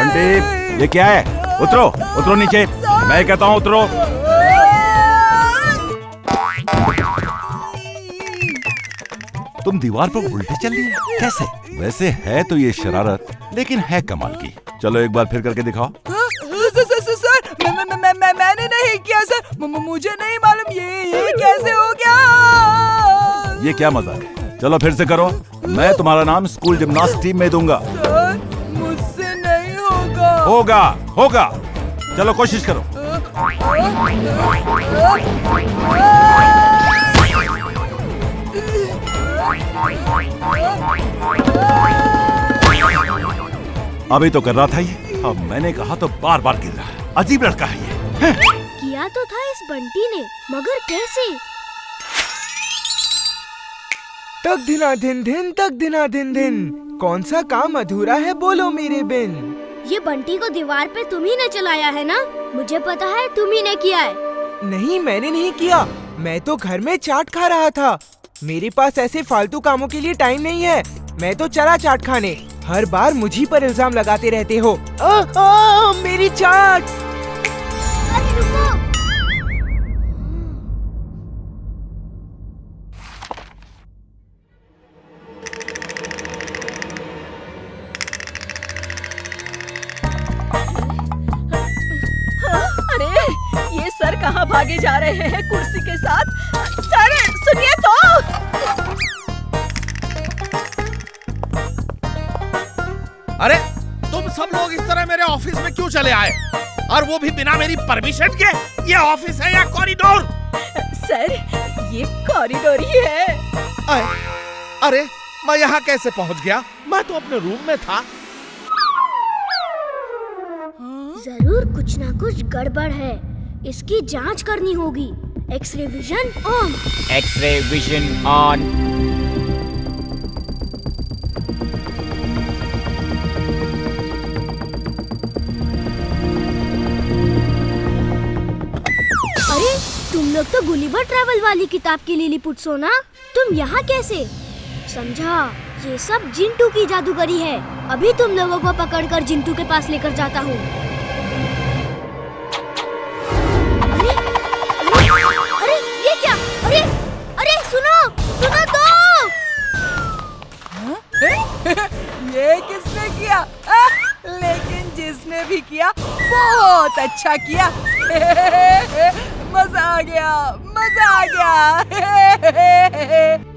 बंटी, ये क्या है? उतरो, उतरो नीचे। मैं कहता हूँ उतरो। तुम दीवार पर उल्टे चल रही है, कैसे? वैसे है तो ये शरारत, लेकिन है कमाल की। चलो एक बार फिर करके दिखाओ। सर, मैंने नहीं किया सर, मुझे नहीं मालूम ये कैसे हो गया। ये क्या मजाक है? चलो फिर से करो। मैं तुम्हारा नाम स्कूल जिम्नास्ट टीम में दूंगा। सर, मुझसे नहीं होगा। होगा, होगा। चलो कोशिश करो। अभी तो कर रहा था ये, अब मैंने कहा तो बार बार गिर रहा है। अजीब लड़का है ये। किया तो था इस बंटी ने, मगर कैसे? तक दिना दिन दिन, तक दिना दिन दिन, कौन सा काम अधूरा है बोलो मेरे बिन। ये बंटी को दीवार पे तुम ही ने चलाया है ना? मुझे पता है तुम ही ने किया है। नहीं, मैंने नहीं किया। मैं तो घर में चाट खा रहा था। मेरे पास ऐसे फालतू कामों के लिए टाइम नहीं है। मैं तो चला चाट खाने। हर बार मुझी पर इल्जाम लगाते रहते हो। मेरी चाट। अरे रुको। अरे ये सर कहाँ भागे जा रहे हैं कुर्सी के साथ? सर सुनिए तो। अरे तुम सब लोग इस तरह मेरे ऑफिस में क्यों चले आए? और वो भी बिना मेरी परमिशन के? ये ऑफिस है या कॉरिडोर? सर ये कॉरिडोर ही है। अरे मैं यहाँ कैसे पहुँच गया? मैं तो अपने रूम में था। जरूर कुछ ना कुछ गड़बड़ है। इसकी जांच करनी होगी। X-ray vision on. X-ray vision on. अरे तुम लोग तो गुलिवर ट्रैवल वाली किताब की लिलीपुट हो ना? तुम यहाँ कैसे? समझा, ये सब जिंटू की जादूगरी है। अभी तुम लोगों को पकड़कर जिंटू के पास लेकर जाता हूँ। अरे ये क्या? अरे अरे सुनो, सुनो तो। ये किसने किया? लेकिन जिसने भी किया बहुत अच्छा किया। मजा आ गया, मजा आ गया।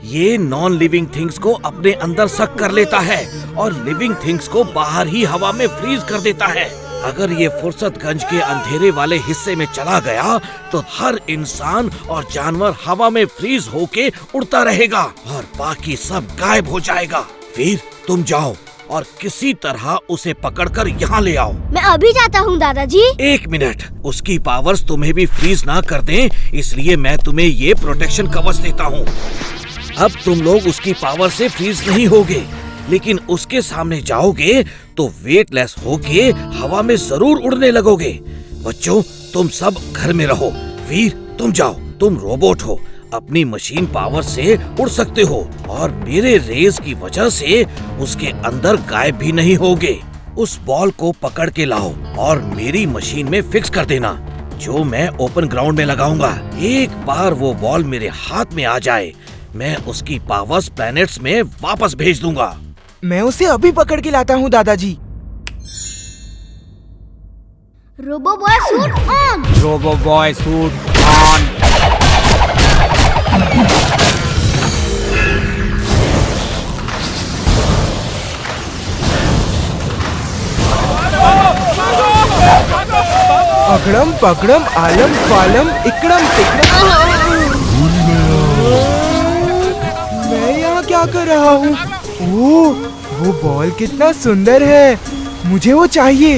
ये नॉन लिविंग थिंग्स को अपने अंदर सक कर लेता है और लिविंग थिंग्स को बाहर ही हवा में फ्रीज कर देता है। अगर ये फुर्सतगंज के अंधेरे वाले हिस्से में चला गया तो हर इंसान और जानवर हवा में फ्रीज होके उड़ता रहेगा और बाकी सब गायब हो जाएगा। फिर तुम जाओ और किसी तरह उसे पकड़कर यहाँ ले आओ। मैं अभी जाता हूँ दादाजी। एक मिनट, उसकी पावर्स तुम्हें भी फ्रीज ना कर दें, इसलिए मैं तुम्हें ये प्रोटेक्शन कवच देता हूँ। अब तुम लोग उसकी पावर से फ्रीज नहीं होगे, लेकिन उसके सामने जाओगे तो वेटलेस होके हवा में जरूर उड़ने लगोगे। बच्चों तुम सब घर में रहो। वीर तुम जाओ, तुम रोबोट हो, अपनी मशीन पावर से उड़ सकते हो और मेरे रेज की वजह से उसके अंदर गायब भी नहीं होगे। उस बॉल को पकड़ के लाओ और मेरी मशीन में फिक्स कर देना, जो मैं ओपन ग्राउंड में लगाऊंगा। एक बार वो बॉल मेरे हाथ में आ जाए, मैं उसकी पावर्स प्लैनेट्स में वापस भेज दूंगा। मैं उसे अभी पकड़ के लाता हूँ दादाजी। Robo Boy suit on. Robo Boy suit on. अगड़म पगड़म आलम फालम इकड़म तिकड़म। मैं यहाँ क्या कर रहा हूँ? ओह, वो बॉल कितना सुंदर है, मुझे वो चाहिए।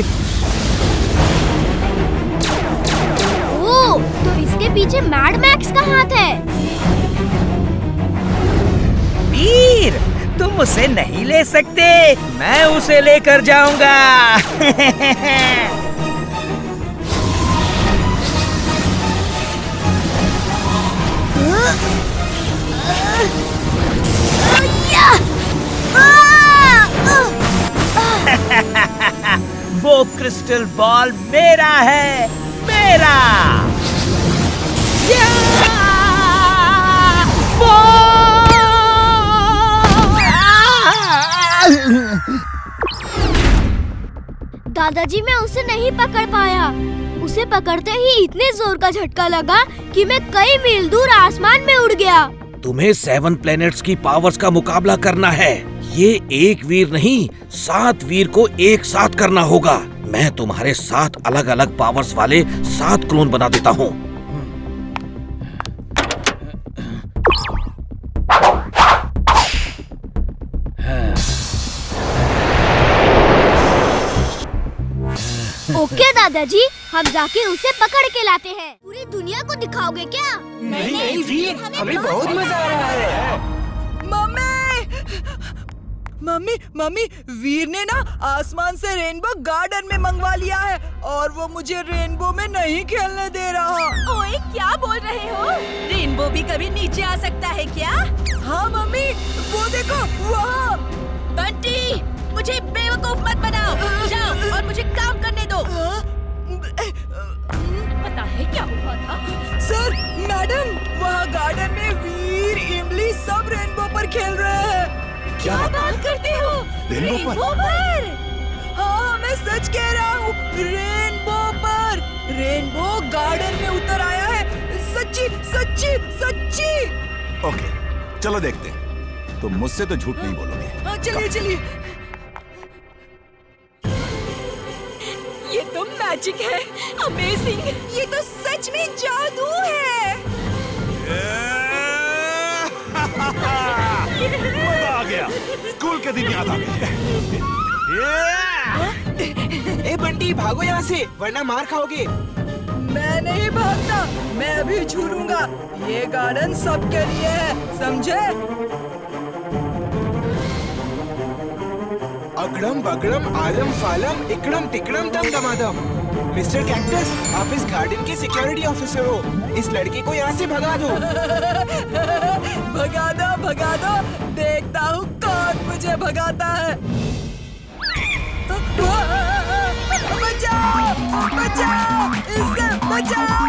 ओह, तो इसके पीछे मैड मैक्स का हाथ है। वीर तुम उसे नहीं ले सकते, मैं उसे लेकर जाऊंगा। वो क्रिस्टल बॉल मेरा है, मेरा। दादाजी मैं उसे नहीं पकड़ पाया। उसे पकड़ते ही इतने जोर का झटका लगा कि मैं कई मील दूर आसमान में उड़ गया। तुम्हें 7 प्लैनेट्स की पावर्स का मुकाबला करना है। ये एक वीर नहीं, 7 वीर को एक साथ करना होगा। मैं तुम्हारे 7 अलग अलग पावर्स वाले 7 क्लोन बना देता हूँ। ओके दादाजी, हम जाके उसे पकड़ के लाते हैं। पूरी दुनिया को दिखाओगे क्या? नहीं वीर, हमें बहुत मजा आ रहा है। मम्मी मम्मी, वीर ने ना आसमान से रेनबो गार्डन में मंगवा लिया है और वो मुझे रेनबो में नहीं खेलने दे रहा। ओए क्या बोल रहे हो? रेनबो भी कभी नीचे आ सकता है क्या? हाँ मम्मी, वो देखो वहाँ। बंटी, मुझे बेवकूफ मत बनाओ। जाओ और मुझे काम करने दो। पता है क्या हुआ था? सर, मैडम, वहाँ गार्डन में वीर, इमली सब रेनबो पर खेल रहे हैं। क्या बात करते हो? रेनबो पर? हाँ, मैं सच कह रहा हूँ, रेनबो पर। रेनबो गार्डन में उतर आया है। सच्ची सच्ची सच्ची। ओके, चलो देखते हैं। तुम मुझसे तो झूठ नहीं बोलोगे। हाँ, चलिए चलिए। ये तो मैजिक है, अमेजिंग। ये तो सच में जादू है। मजा आ गया। स्कूल के दिन याद आ गए। ए बंटी, भागो यहाँ से वरना मार खाओगे। मैं नहीं भागता, मैं अभी झूलूंगा। ये गार्डन सबके लिए है, समझे? अगड़म बगड़म आलम फालम इकड़म तिकड़म दम दमादम। मिस्टर कैक्टस, आप इस गार्डन के सिक्योरिटी ऑफिसर हो। इस लड़के को यहाँ से भगा दो। भगा दो, देखता हूँ कौन मुझे भगाता है। बचाओ, बचाओ, इससे बचाओ।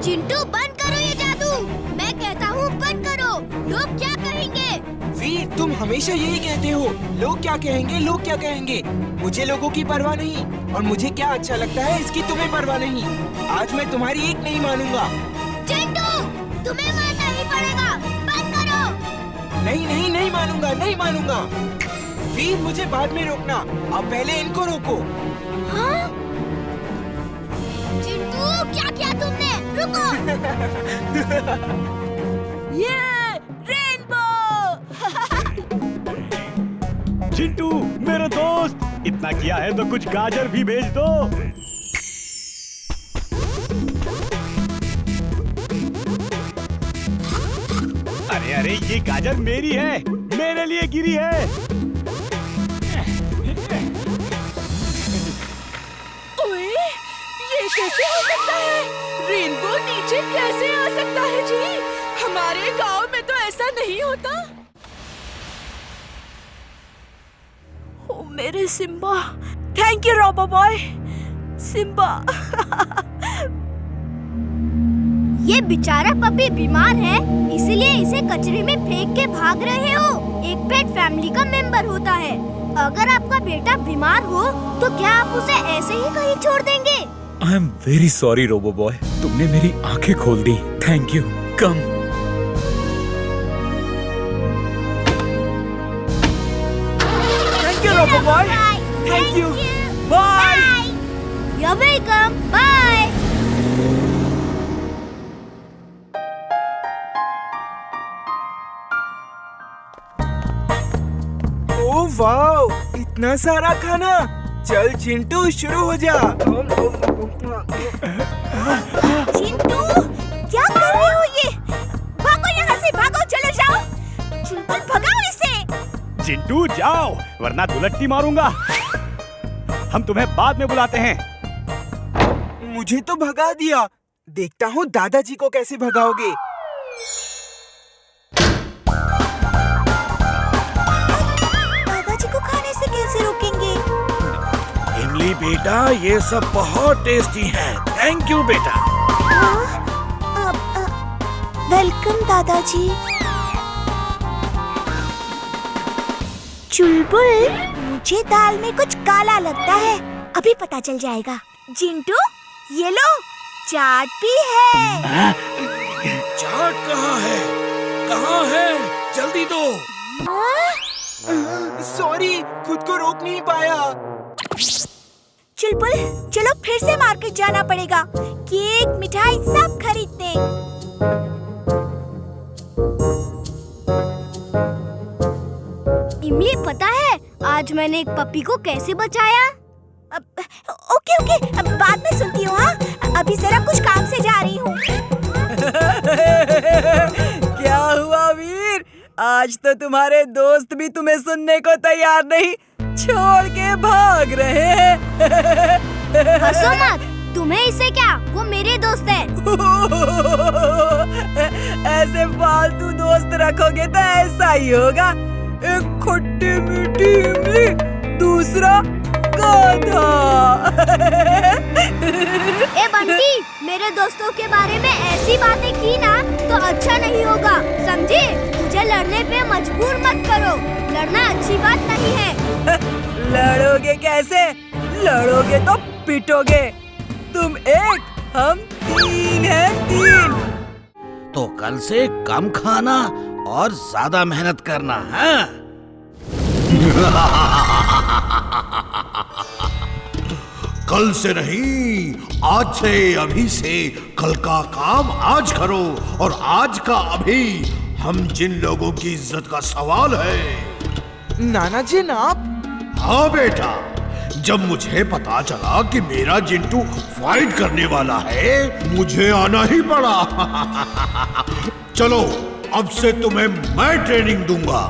चिंटू, बंद करो ये जादू। मैं कहता हूँ बंद करो। लोग क्या कहेंगे? वीर, तुम हमेशा यही कहते हो, लोग क्या कहेंगे, लोग क्या कहेंगे। मुझे लोगों की परवाह नहीं, और मुझे क्या अच्छा लगता है इसकी तुम्हें परवाह नहीं। आज मैं तुम्हारी एक नहीं मानूंगा। चिंटू, तुम्हें मानना ही पड़ेगा। बंद करो। नहीं नहीं नहीं मानूंगा, नहीं मानूंगा। वीर, मुझे बाद में रोकना, अब पहले इनको रोको। हाँ? चिंटू, क्या किया तुमने? रुको। ये रेनबो। चिंटू मेरे दोस्त, इतना किया है तो कुछ गाजर भी भेज दो। अरे अरे, ये गाजर मेरी है, मेरे लिए गिरी है। ओए, ये कैसे हो सकता है? रेनबो नीचे कैसे आ सकता है जी? हमारे गांव में तो ऐसा नहीं होता। ओ मेरे Simba, thank you robo boy. Simba. ये बेचारा पपी बीमार है, इसलिए इसे कचरे में फेंक के भाग रहे हो। एक पेट फैमिली का मेंबर होता है। अगर आपका बेटा बीमार हो तो क्या आप उसे ऐसे ही कहीं छोड़ देंगे? I am very sorry Robo Boy, तुमने मेरी आंखें खोल दी। Thank you. Come. Thank you robo Boy. Thank you. Bye. You are welcome. Bye. Oh wow, इतना सारा खाना। चल चिंटू, शुरू हो जा। चिंटू, क्या कर रहे हो ये? भागो यहाँ से, भागो, चले जाओ। चुलबुल, भगाओ इसे। चिंटू जाओ, वरना दुलट्टी मारूंगा। हम तुम्हें बाद में बुलाते हैं। मुझे तो भगा दिया, देखता हूँ दादाजी को कैसे भगाओगे। बेटा ये सब बहुत टेस्टी है। थैंक यू बेटा। वेलकम दादाजी। चुलबुल, मुझे दाल में कुछ काला लगता है, अभी पता चल जाएगा। जिंटू, ये लो, चाट भी है। चाट कहाँ है? कहाँ है? जल्दी दो। सॉरी, खुद को रोक नहीं पाया। चुलबुल, चलो फिर से मार्केट जाना पड़ेगा। केक, मिठाई सब खरीदते। इमली, पता है आज मैंने एक पपी को कैसे बचाया? ओके, बाद में सुनती हूँ। हाँ, अभी जरा कुछ काम से जा रही हूँ। क्या हुआ वीर? आज तो तुम्हारे दोस्त भी तुम्हें सुनने को तैयार नहीं, छोड़ के भाग रहे हैं। हंसो मत, तुम्हें इससे क्या, वो मेरे दोस्त है। ऐसे फालतू दोस्त रखोगे तो ऐसा ही होगा। एक खट्टी मीठी इमली, दूसरा गाधा। ए बंटी, मेरे दोस्तों के बारे में ऐसी बातें की ना तो अच्छा नहीं होगा, समझे? मुझे लड़ने पे मजबूर मत करो, लड़ना अच्छी बात नहीं है। लड़ोगे कैसे? लड़ोगे तो पिटोगे। तुम एक, हम 3 हैं, 3। तो कल से कम खाना और ज्यादा मेहनत करना है। कल से नहीं, आज से, अभी से। कल का काम आज करो और आज का अभी। हम जिन लोगों की इज्जत का सवाल है। नाना जी, आप? हाँ बेटा, जब मुझे पता चला कि मेरा जिंटू फाइट करने वाला है, मुझे आना ही पड़ा। चलो, अब से तुम्हें मैं ट्रेनिंग दूंगा।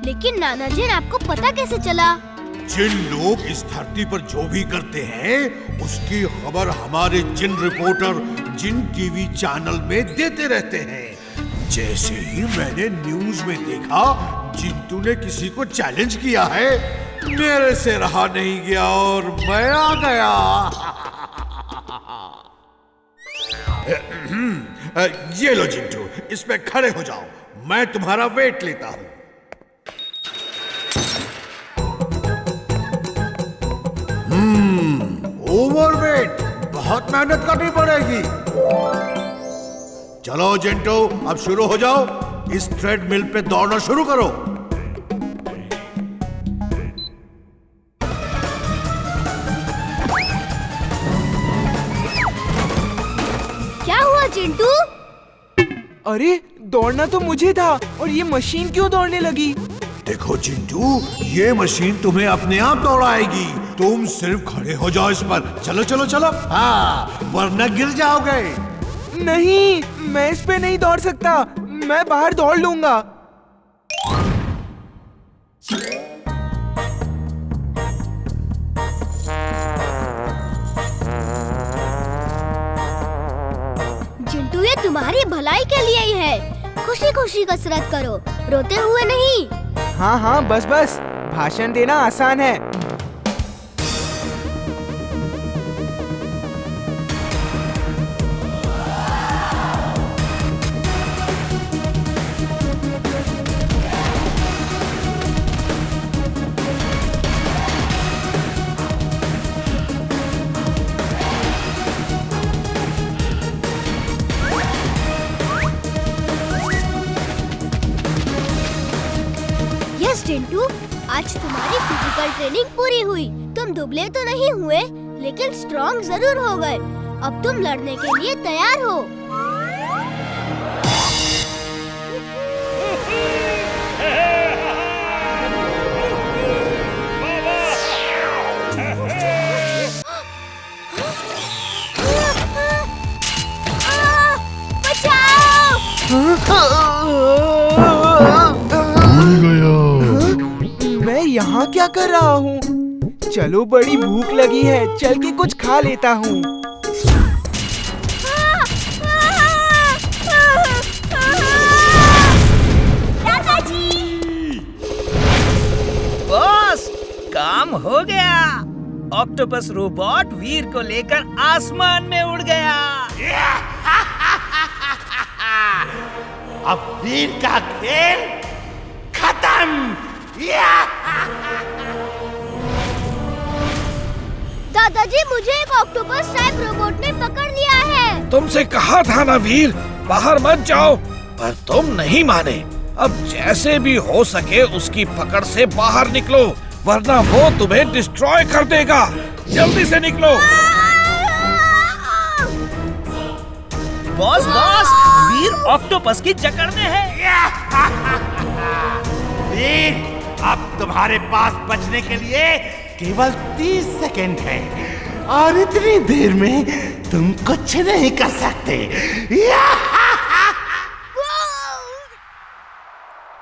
लेकिन नाना जी, आपको पता कैसे चला? जिन लोग इस धरती पर जो भी करते हैं, उसकी खबर हमारे जिन रिपोर्टर जिन टीवी चैनल में देते रहते हैं। जैसे ही मैंने न्यूज में देखा जिंटू ने किसी को चैलेंज किया है, मेरे से रहा नहीं गया और मैं आ गया। ये लो जिंटू, इसमें खड़े हो जाओ, मैं तुम्हारा वेट लेता हूँ। ओवरवेट, बहुत मेहनत करनी पड़ेगी। चलो जिंटू, अब शुरू हो जाओ, इस ट्रेडमिल पे दौड़ना शुरू करो। क्या हुआ जिंटू? अरे, दौड़ना तो मुझे था और ये मशीन क्यों दौड़ने लगी? देखो चिंटू, ये मशीन तुम्हें अपने आप दौड़ाएगी। तुम सिर्फ खड़े हो जाओ इस पर। चलो चलो चलो, हाँ, वरना गिर जाओगे। नहीं, मैं इस पे नहीं दौड़ सकता, मैं बाहर दौड़ लूंगा। जिंटू, ये तुम्हारी भलाई के लिए ही है। खुशी खुशी कसरत करो, रोते हुए नहीं। हाँ हाँ, बस बस, भाषण देना आसान है। चिंटू, आज तुम्हारी फिजिकल ट्रेनिंग पूरी हुई। तुम दुबले तो नहीं हुए, लेकिन स्ट्रॉन्ग जरूर हो गए। अब तुम लड़ने के लिए तैयार हो। मैं यहाँ क्या कर रहा हूँ? चलो, बड़ी भूख लगी है, चल के कुछ खा लेता हूँ। बॉस, काम हो गया। ऑक्टोपस रोबोट वीर को लेकर आसमान में उड़ गया। अब वीर का खेल खत्म। दादाजी, मुझे एक ऑक्टोपस टाइप रोबोट ने पकड़ लिया है। तुमसे कहा था ना वीर, बाहर मत जाओ, पर तुम नहीं माने। अब जैसे भी हो सके उसकी पकड़ से बाहर निकलो, वरना वो तुम्हें डिस्ट्रॉय कर देगा। जल्दी से निकलो। बॉस, वीर ऑक्टोपस की जकड़ में है। वीर, अब तुम्हारे पास बचने के लिए केवल 30 सेकंड है, और इतनी देर में तुम कुछ नहीं कर सकते।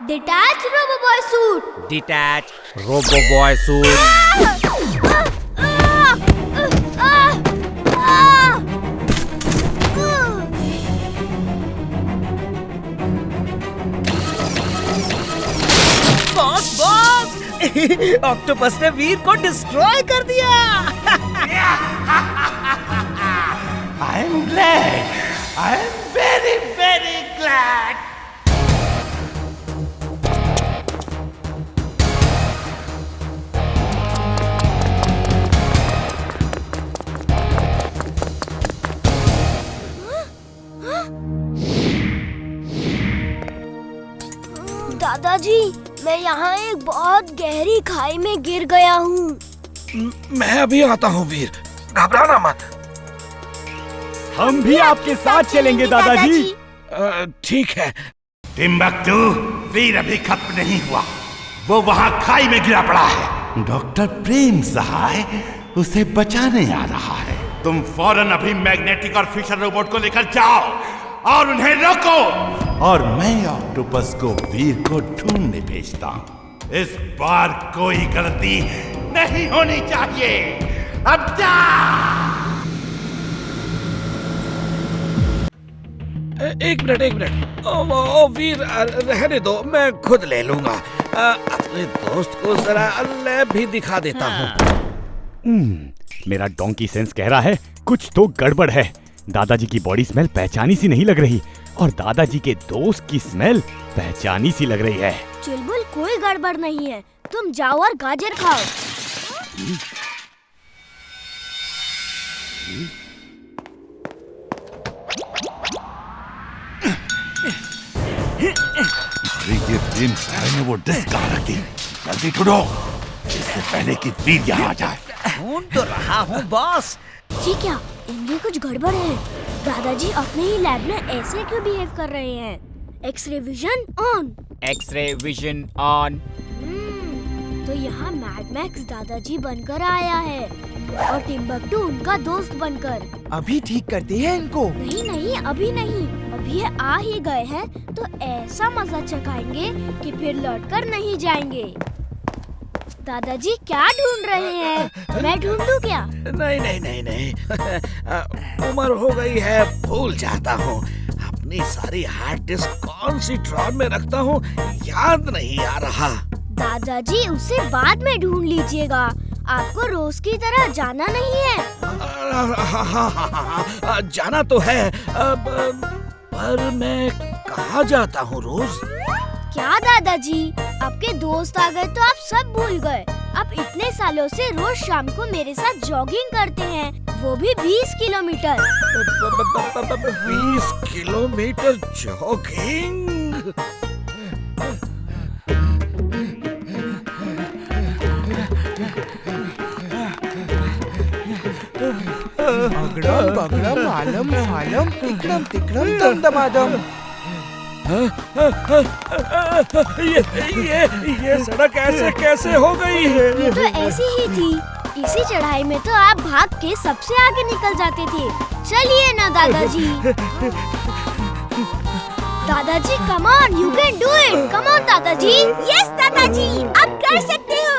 Detach Robo Boy suit. Detach Robo Boy suit. Boss, octopus ने वीर को डिस्ट्रॉय कर दिया। I am glad. I am very, very glad. दादाजी, मैं यहाँ एक बहुत गहरी खाई में गिर गया हूँ। मैं अभी आता हूँ वीर, घबराना मत। हम भी आपके साथ चलेंगे दादाजी। ठीक है। टिम्बक्टू, वीर अभी खत्म नहीं हुआ, वो वहाँ खाई में गिरा पड़ा है। डॉक्टर प्रेम सहाय उसे बचाने आ रहा है। तुम फौरन अभी मैग्नेटिक और फिशर रोबोट को लेकर जाओ और उन्हें रोको, और मैं ऑक्टोपस को वीर को ढूंढने भेजता हूँ। इस बार कोई गलती नहीं होनी चाहिए। अब जा। एक मिनट। ओ वीर, रहने दो, मैं खुद ले लूंगा। अपने दोस्त को जरा लैब भी दिखा देता हूँ। मेरा डोंकी सेंस कह रहा है कुछ तो गड़बड़ है। दादाजी की बॉडी स्मेल पहचानी सी नहीं लग रही, और दादाजी के दोस्त की स्मेल पहचानी सी लग रही है। चुलबुल, कोई गड़बड़ नहीं है, तुम जाओ और गाजर खाओ। अरे ये प्रेम सहाय ने वो डिस्क कहाँ रख दी? जल्दी ढूंढो, इससे पहले कि वीर यहाँ आ जाए। ढूंढ तो रहा हूँ बॉस। जी क्या, इनमें कुछ गड़बड़ है। दादाजी अपने ही लैब में ऐसे क्यों बिहेव कर रहे हैं? X-ray vision on. X-ray vision on. तो यहाँ मैड मैक्स दादाजी बनकर आया है, और टिम्बक्टू उनका दोस्त बनकर। अभी ठीक करते हैं इनको। नहीं, अभी नहीं, अभी ये आ ही गए हैं तो ऐसा मजा चखाएंगे कि फिर लौटकर नहीं जाएंगे। दादाजी क्या ढूंढ रहे हैं? मैं ढूंढूं क्या? नहीं। उम्र हो गई है, भूल जाता हूँ। अपनी सारी हार्ड डिस्क कौन सी ड्रॉर में रखता हूँ याद नहीं आ रहा। दादाजी, उसे बाद में ढूंढ लीजिएगा, आपको रोज की तरह जाना नहीं है। हाँ, जाना तो है, पर मैं कहाँ जाता हूँ रोज? क्या दादाजी, आपके दोस्त आ गए तो आप सब भूल गए। आप इतने सालों से रोज शाम को मेरे साथ जॉगिंग करते हैं, वो भी 20 किलोमीटर। 20 kilometre jogging? अगड़म बगड़म आलम फालम तिकड़म तिकड़म दम दमादम। ये सड़क ऐसे कैसे हो गई है? ये तो ऐसी ही थी, इसी चढ़ाई में तो आप भाग के सबसे आगे निकल जाते थे। चलिए ना दादाजी। दादाजी, come on, you can do it. Come on दादाजी। यस दादाजी, आप कर सकते हो।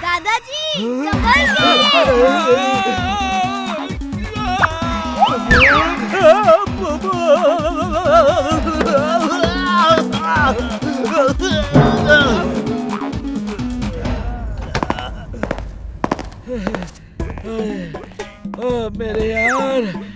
दादाजी, संभल के। मेरे यार,